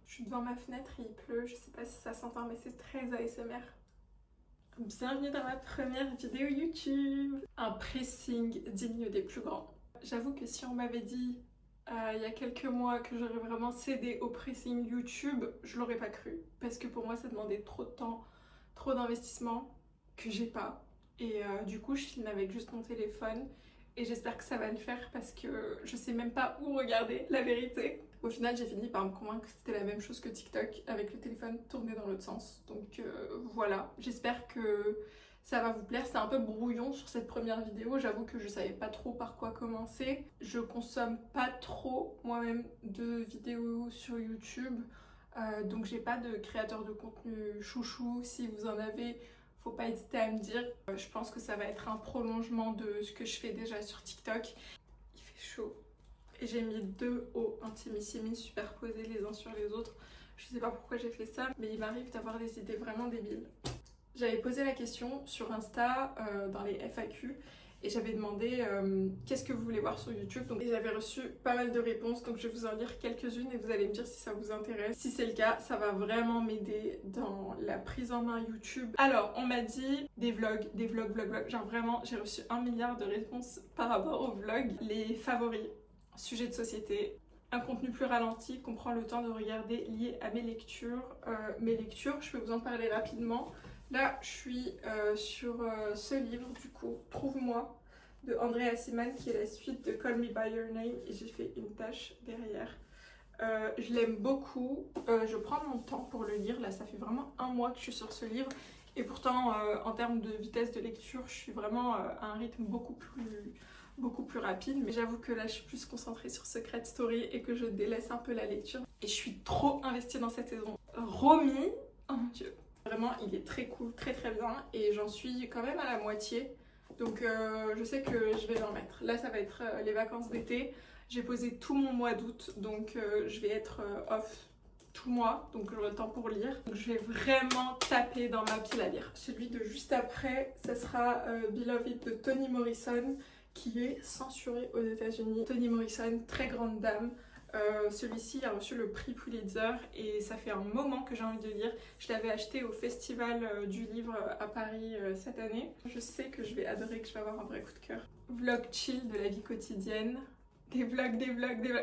Je suis devant ma fenêtre et il pleut, je sais pas si ça s'entend mais c'est très ASMR. Bienvenue dans ma première vidéo YouTube. Un pressing digne des plus grands. J'avoue que si on m'avait dit il y a quelques mois que j'aurais vraiment cédé au pressing YouTube, je l'aurais pas cru. Parce que pour moi ça demandait trop de temps, trop d'investissement que j'ai pas. Et du coup je filme avec juste mon téléphone. Et j'espère que ça va le faire parce que je sais même pas où regarder, la vérité. Au final, j'ai fini par me convaincre que c'était la même chose que TikTok avec le téléphone tourné dans l'autre sens. Donc voilà, j'espère que ça va vous plaire. C'est un peu brouillon sur cette première vidéo. J'avoue que je savais pas trop par quoi commencer. Je consomme pas trop moi-même de vidéos sur YouTube. Donc j'ai pas de créateur de contenu chouchou. Si vous en avez, faut pas hésiter à me dire. Je pense que ça va être un prolongement de ce que je fais déjà sur TikTok. Il fait chaud. Et j'ai mis deux hauts intimissimi superposés les uns sur les autres. Je sais pas pourquoi j'ai fait ça, mais il m'arrive d'avoir des idées vraiment débiles. J'avais posé la question sur Insta, dans les FAQ, et j'avais demandé qu'est-ce que vous voulez voir sur YouTube. Donc j'avais reçu pas mal de réponses, donc je vais vous en lire quelques-unes et vous allez me dire si ça vous intéresse. Si c'est le cas, ça va vraiment m'aider dans la prise en main YouTube. Alors on m'a dit des vlogs, vlogs. Genre vraiment, j'ai reçu 1 milliard de réponses par rapport aux vlogs. Les favoris, sujet de société, un contenu plus ralenti qu'on prend le temps de regarder lié à mes lectures. Je peux vous en parler rapidement. Là, je suis sur ce livre, du coup, Trouve-moi, de Andrea Siman, qui est la suite de Call Me By Your Name, et j'ai fait une tâche derrière. Je l'aime beaucoup, je prends mon temps pour le lire, là ça fait vraiment 1 mois que je suis sur ce livre, et pourtant en termes de vitesse de lecture, je suis vraiment à un rythme beaucoup plus rapide, mais j'avoue que là je suis plus concentrée sur Secret Story et que je délaisse un peu la lecture, et je suis trop investie dans cette saison. Romy, oh mon dieu. Vraiment, il est très cool, très bien, et j'en suis quand même à la moitié. Donc je sais que je vais m'en mettre. Là, ça va être les vacances d'été. J'ai posé tout mon mois d'août, donc je vais être off tout le mois, donc j'aurai le temps pour lire. Donc je vais vraiment taper dans ma pile à lire. Celui de juste après, ça sera Beloved de Toni Morrison, qui est censuré aux États-Unis. Toni Morrison, très grande dame. Celui-ci a reçu le prix Pulitzer et ça fait un moment que j'ai envie de lire. Je l'avais acheté au festival du livre à Paris cette année. Je sais que je vais adorer, que je vais avoir un vrai coup de cœur. Vlog chill de la vie quotidienne. Des vlogs.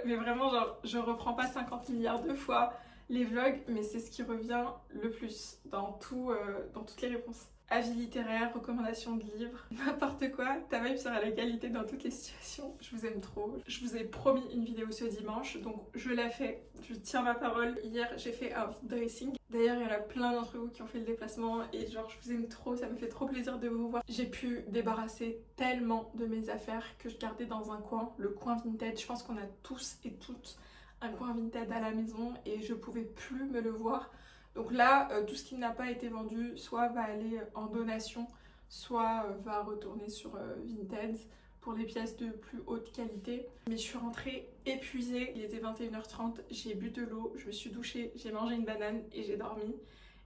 Mais vraiment, genre, je reprends pas 50 milliards de fois les vlogs, mais c'est ce qui revient le plus dans toutes les réponses. Avis littéraire, recommandations de livres, n'importe quoi, ta vibe sera l'égalité dans toutes les situations. Je vous aime trop. Je vous ai promis une vidéo ce dimanche, donc je l'ai fait, je tiens ma parole. Hier, j'ai fait un vide dressing. D'ailleurs, il y en a plein d'entre vous qui ont fait le déplacement et genre, je vous aime trop, ça me fait trop plaisir de vous voir. J'ai pu débarrasser tellement de mes affaires que je gardais dans un coin, le coin vintage. Je pense qu'on a tous et toutes un coin vintage à la maison et je pouvais plus me le voir. Donc là, tout ce qui n'a pas été vendu, soit va aller en donation, soit va retourner sur Vinted pour les pièces de plus haute qualité. Mais je suis rentrée épuisée, il était 21h30, j'ai bu de l'eau, je me suis douchée, j'ai mangé une banane et j'ai dormi.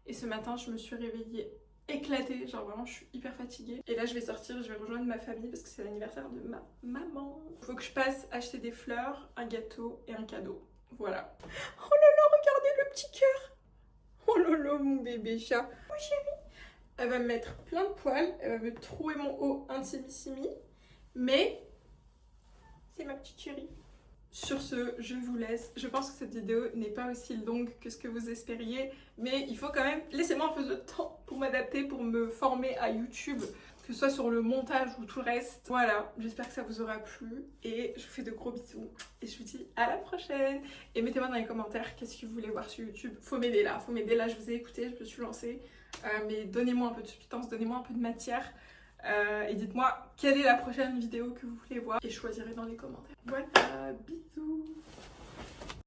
Et ce matin, je me suis réveillée éclatée, genre vraiment je suis hyper fatiguée. Et là je vais sortir, je vais rejoindre ma famille parce que c'est l'anniversaire de ma maman. Faut que je passe acheter des fleurs, un gâteau et un cadeau. Voilà. Oh là là, regardez le petit cœur! Oh lolo, mon bébé chat. Oh chérie. Elle va me mettre plein de poils. Elle va me trouer mon haut intimissimi. Mais c'est ma petite chérie. Sur ce, je vous laisse. Je pense que cette vidéo n'est pas aussi longue que ce que vous espériez. Mais il faut quand même... Laissez-moi un peu de temps pour m'adapter, pour me former à YouTube. Que ce soit sur le montage ou tout le reste. Voilà, j'espère que ça vous aura plu. Et je vous fais de gros bisous. Et je vous dis à la prochaine. Et mettez-moi dans les commentaires qu'est-ce que vous voulez voir sur YouTube. Faut m'aider là, je vous ai écouté, je me suis lancée. Mais donnez-moi un peu de substance, donnez-moi un peu de matière. Et dites-moi quelle est la prochaine vidéo que vous voulez voir. Et je choisirai dans les commentaires. Voilà, bisous.